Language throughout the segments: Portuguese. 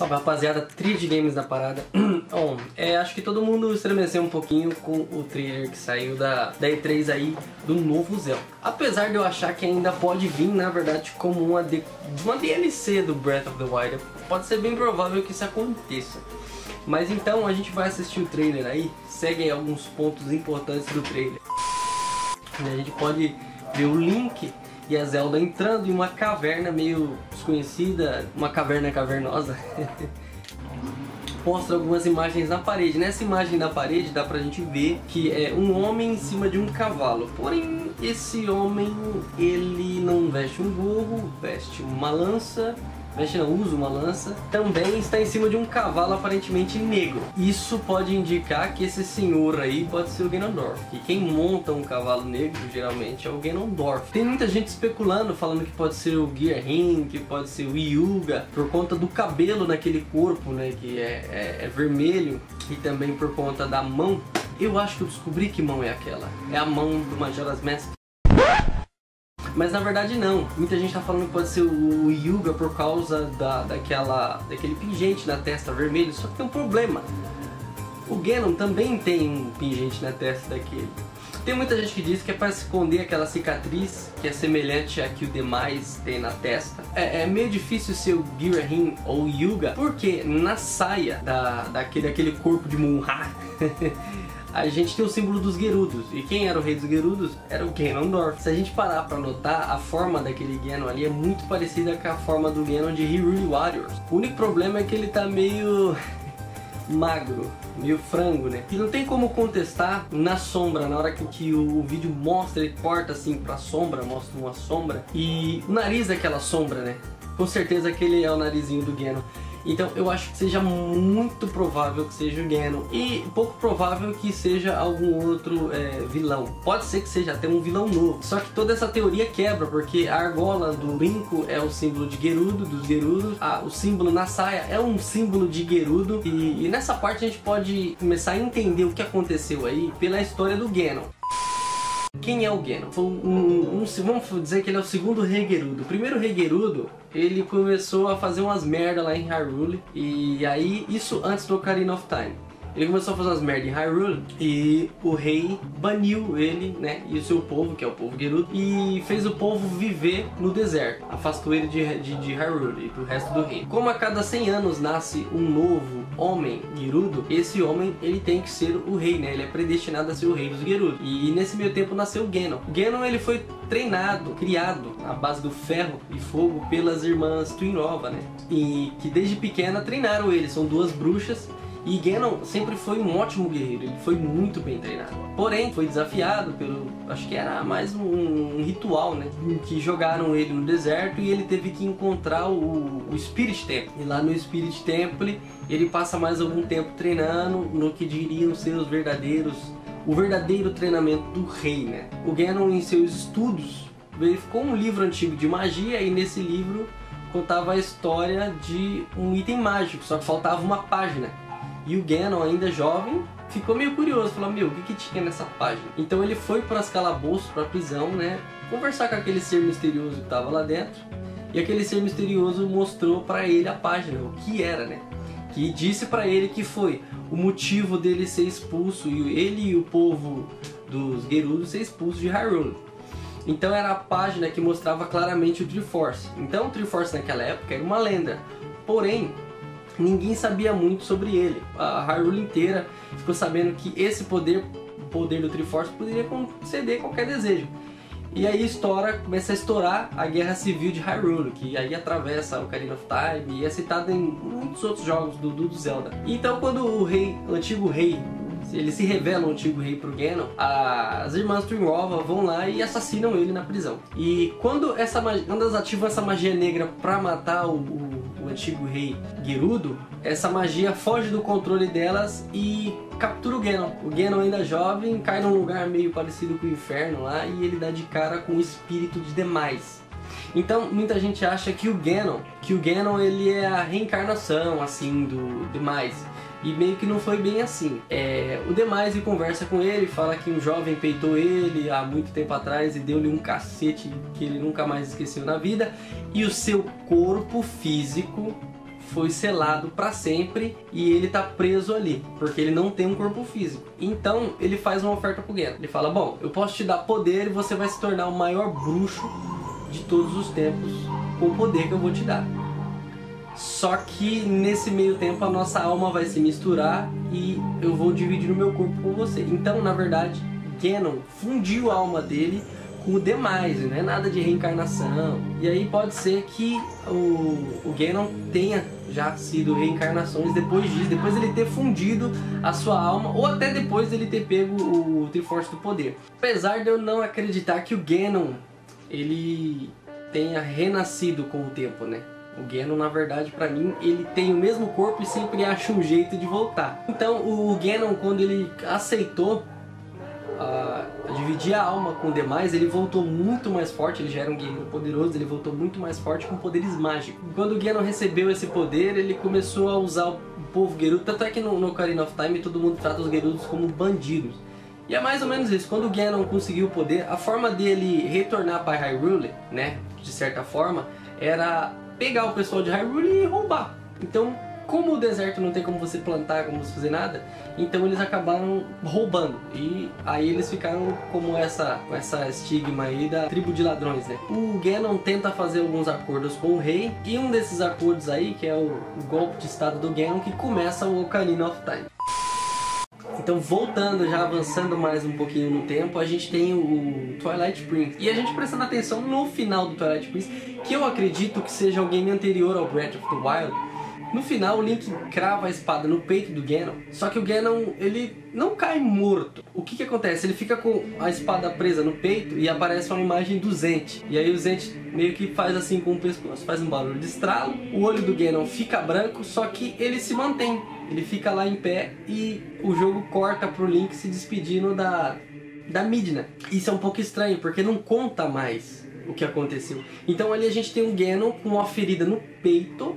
Salve rapaziada, trilha de games na parada. Bom, acho que todo mundo estremeceu um pouquinho com o trailer que saiu da E3 aí do novo Zelda. Apesar de eu achar que ainda pode vir, na verdade, como uma DLC do Breath of the Wild, pode ser bem provável que isso aconteça. Mas então a gente vai assistir o trailer aí, segue aí alguns pontos importantes do trailer. A gente pode ver o Link e a Zelda entrando em uma caverna meio desconhecida, uma caverna cavernosa. Mostra algumas imagens na parede. Nessa imagem da parede dá pra gente ver que é um homem em cima de um cavalo. Porém, esse homem, ele não veste um gorro, veste uma lança. Usa uma lança, também está em cima de um cavalo aparentemente negro. Isso pode indicar que esse senhor aí pode ser o Ganondorf. E quem monta um cavalo negro geralmente é o Ganondorf. Tem muita gente especulando, falando que pode ser o Girahim, que pode ser o Hyuga, por conta do cabelo naquele corpo, né, que é vermelho, e também por conta da mão. Eu acho que eu descobri que mão é aquela. É a mão do Majora's Mask. Mas na verdade não, muita gente tá falando que pode ser o Hyuga por causa daquele pingente na testa vermelho, só que tem um problema. O Ganon também tem um pingente na testa daquele. Tem muita gente que diz que é para esconder aquela cicatriz que é semelhante a que o demais tem na testa. É meio difícil ser o Girahim ou o Hyuga, porque na saia daquele corpo de Munra a gente tem o símbolo dos Gerudos. E quem era o rei dos Gerudos? Era o Ganondorf. Se a gente parar pra notar, a forma daquele Ganon ali é muito parecida com a forma do Ganon de Hyrule Warriors. O único problema é que ele tá meio magro, meio frango, né? E não tem como contestar na sombra, na hora que o vídeo mostra, ele corta assim pra sombra, mostra uma sombra. E o nariz daquela sombra, né? Com certeza aquele é o narizinho do Ganon. Então eu acho que seja muito provável que seja o Ganon e pouco provável que seja algum outro vilão. Pode ser que seja até um vilão novo. Só que toda essa teoria quebra, porque a argola do brinco é o símbolo de Gerudo, dos Gerudos. O símbolo na saia é um símbolo de Gerudo. E nessa parte a gente pode começar a entender o que aconteceu aí pela história do Ganon. Quem é o Ganon? Vamos dizer que ele é o segundo rei Gerudo. O primeiro rei Gerudo, ele começou a fazer umas merda lá em Hyrule. E aí, isso antes do Ocarina of Time. Ele começou a fazer umas merda em Hyrule e o rei baniu ele, né, e o seu povo, que é o povo Gerudo, e fez o povo viver no deserto. Afastou ele de Hyrule e pro resto do reino. Como a cada 100 anos nasce um novo homem Gerudo, esse homem ele tem que ser o rei, né? Ele é predestinado a ser o rei dos Gerudos. E nesse meio tempo nasceu o Ganon. O Ganon ele foi treinado, criado à base do ferro e fogo pelas irmãs Twinrova, né? E que desde pequena treinaram ele. São duas bruxas. E Ganon sempre foi um ótimo guerreiro, ele foi muito bem treinado. Porém, foi desafiado pelo... acho que era mais um ritual, né? Que jogaram ele no deserto e ele teve que encontrar o Spirit Temple. E lá no Spirit Temple, ele passa mais algum tempo treinando no que diriam ser o verdadeiro treinamento do rei, né? O Ganon, em seus estudos, verificou um livro antigo de magia e nesse livro contava a história de um item mágico, só que faltava uma página. E o Ganon, ainda jovem, ficou meio curioso, falou, meu, o que tinha nessa página? Então ele foi para as calabouços, para a prisão, né, conversar com aquele ser misterioso que estava lá dentro. E aquele ser misterioso mostrou para ele a página, o que era, né? Que disse para ele que foi o motivo dele ser expulso, e ele e o povo dos Gerudos ser expulsos de Hyrule. Então era a página que mostrava claramente o Triforce. Então o Triforce naquela época era uma lenda, porém ninguém sabia muito sobre ele. A Hyrule inteira ficou sabendo que esse poder, o poder do Triforce, poderia conceder qualquer desejo. E aí começa a estourar a Guerra Civil de Hyrule, que aí atravessa o Ocarina of Time e é citado em muitos outros jogos do Zelda. Então quando o antigo rei, ele se revela o antigo rei pro Ganon, as irmãs Twinrova vão lá e assassinam ele na prisão. E quando elas ativam essa magia negra pra matar o antigo rei Gerudo, essa magia foge do controle delas e captura o Ganon. O Ganon ainda jovem cai num lugar meio parecido com o inferno lá e ele dá de cara com o espírito de demais. Então muita gente acha que o Ganon ele é a reencarnação assim do demais. E meio que não foi bem assim. O Demais conversa com ele, fala que um jovem peitou ele há muito tempo atrás e deu-lhe um cacete que ele nunca mais esqueceu na vida. E o seu corpo físico foi selado para sempre e ele tá preso ali, porque ele não tem um corpo físico. Então ele faz uma oferta pro Ganon. Ele fala, bom, eu posso te dar poder e você vai se tornar o maior bruxo de todos os tempos com o poder que eu vou te dar. Só que nesse meio tempo a nossa alma vai se misturar e eu vou dividir o meu corpo com você. Então, na verdade, Ganon fundiu a alma dele com o demais, não é nada de reencarnação. E aí pode ser que o Ganon tenha já sido reencarnações depois disso, depois dele ter fundido a sua alma, ou até depois dele ter pego o Triforce do Poder. Apesar de eu não acreditar que o Ganon ele tenha renascido com o tempo, né? O Ganon, na verdade, pra mim, ele tem o mesmo corpo e sempre acha um jeito de voltar. Então, o Ganon, quando ele aceitou dividir a alma com demais, ele voltou muito mais forte. Ele já era um guerreiro poderoso, ele voltou muito mais forte com poderes mágicos. Quando o Ganon recebeu esse poder, ele começou a usar o povo Gerudo. Tanto é que no Ocarina of Time todo mundo trata os Gerudos como bandidos. E é mais ou menos isso. Quando o Ganon conseguiu o poder, a forma dele retornar para Hyrule, né, de certa forma, era pegar o pessoal de Hyrule e roubar. Então, como o deserto não tem como você plantar, como você fazer nada, então eles acabaram roubando. E aí eles ficaram como essa estigma aí da tribo de ladrões, né? O Ganon tenta fazer alguns acordos com o rei, e um desses acordos aí, que é o golpe de estado do Ganon, que começa o Ocarina of Time. Então, voltando, já avançando mais um pouquinho no tempo, a gente tem o Twilight Prince. E a gente prestando atenção no final do Twilight Prince, que eu acredito que seja o game anterior ao Breath of the Wild. No final, o Link crava a espada no peito do Ganon, só que o Ganon, ele não cai morto. O que acontece? Ele fica com a espada presa no peito e aparece uma imagem do Zent. E aí o Zent meio que faz assim com o pescoço, faz um barulho de estralo, o olho do Ganon fica branco, só que ele se mantém. Ele fica lá em pé e o jogo corta pro Link se despedindo da Midna. Isso é um pouco estranho, porque não conta mais o que aconteceu. Então ali a gente tem um Ganon com uma ferida no peito,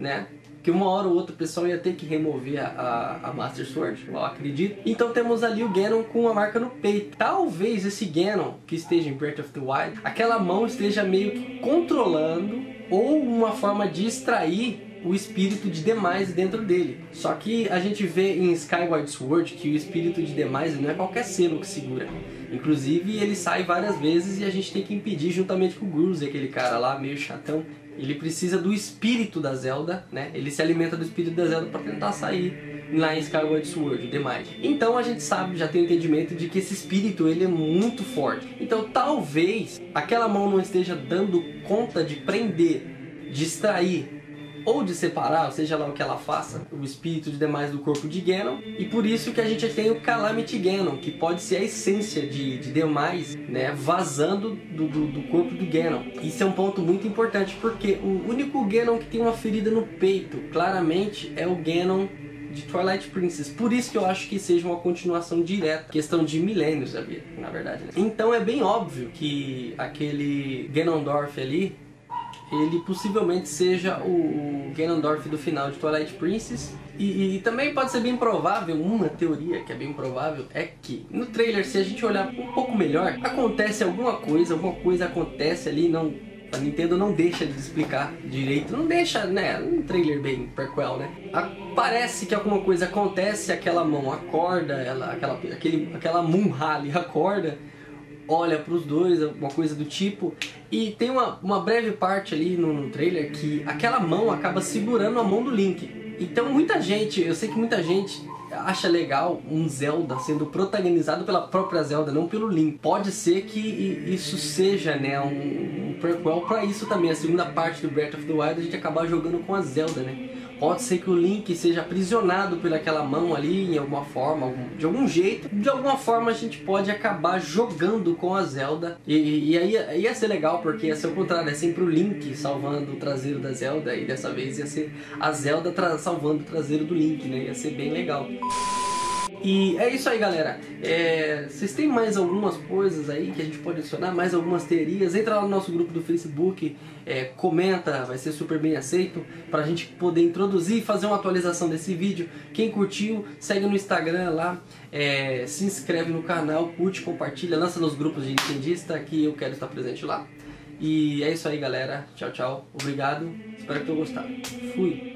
né? Que uma hora ou outra o pessoal ia ter que remover a Master Sword, eu acredito. Então temos ali o Ganon com uma marca no peito. Talvez esse Ganon que esteja em Breath of the Wild, aquela mão esteja meio que controlando ou uma forma de extrair o espírito de demais dentro dele. Só que a gente vê em Skyward Sword que o espírito de demais não é qualquer selo que segura. Inclusive ele sai várias vezes e a gente tem que impedir juntamente com o Gruz, aquele cara lá meio chatão. Ele precisa do espírito da Zelda, né? Ele se alimenta do espírito da Zelda para tentar sair lá em Skyward Sword e demais. Então a gente sabe, já tem o entendimento de que esse espírito ele é muito forte. Então talvez aquela mão não esteja dando conta de prender, de extrair ou de separar, seja lá o que ela faça, o espírito de demais do corpo de Ganon. E por isso que a gente tem o Calamity Ganon, que pode ser a essência de demais, né, vazando do corpo do Ganon. Isso é um ponto muito importante, porque o único Ganon que tem uma ferida no peito, claramente, é o Ganon de Twilight Princess. Por isso que eu acho que seja uma continuação direta, questão de milênios, sabia? Na verdade, né? Então é bem óbvio que aquele Ganondorf ali, ele possivelmente seja o Ganondorf do final de Twilight Princess. E também pode ser bem provável, uma teoria que é bem provável, é que no trailer, se a gente olhar um pouco melhor, acontece alguma coisa acontece ali, a Nintendo não deixa de explicar direito, não deixa, né, um trailer bem prequel, né? Parece que alguma coisa acontece, aquela mão acorda, aquela Moonhali acorda, olha para os dois, alguma coisa do tipo, e tem uma breve parte ali no trailer que aquela mão acaba segurando a mão do Link. Então eu sei que muita gente acha legal um Zelda sendo protagonizado pela própria Zelda, não pelo Link. Pode ser que isso seja, né, um prequel para isso também, a segunda parte do Breath of the Wild, a gente acabar jogando com a Zelda, né? Pode ser que o Link seja aprisionado pelaquela mão ali, em alguma forma, de algum jeito. De alguma forma a gente pode acabar jogando com a Zelda. E aí ia ser legal, porque ia ser o contrário, é sempre o Link salvando o traseiro da Zelda. E dessa vez ia ser a Zelda salvando o traseiro do Link, né? Ia ser bem legal. E é isso aí, galera. Vocês têm mais algumas coisas aí que a gente pode adicionar, mais algumas teorias? Entra lá no nosso grupo do Facebook, comenta, vai ser super bem aceito, pra gente poder introduzir e fazer uma atualização desse vídeo. Quem curtiu, segue no Instagram lá, se inscreve no canal, curte, compartilha, lança nos grupos de Nintendista, que eu quero estar presente lá. E é isso aí, galera. Tchau, tchau. Obrigado. Espero que tenham gostado. Fui.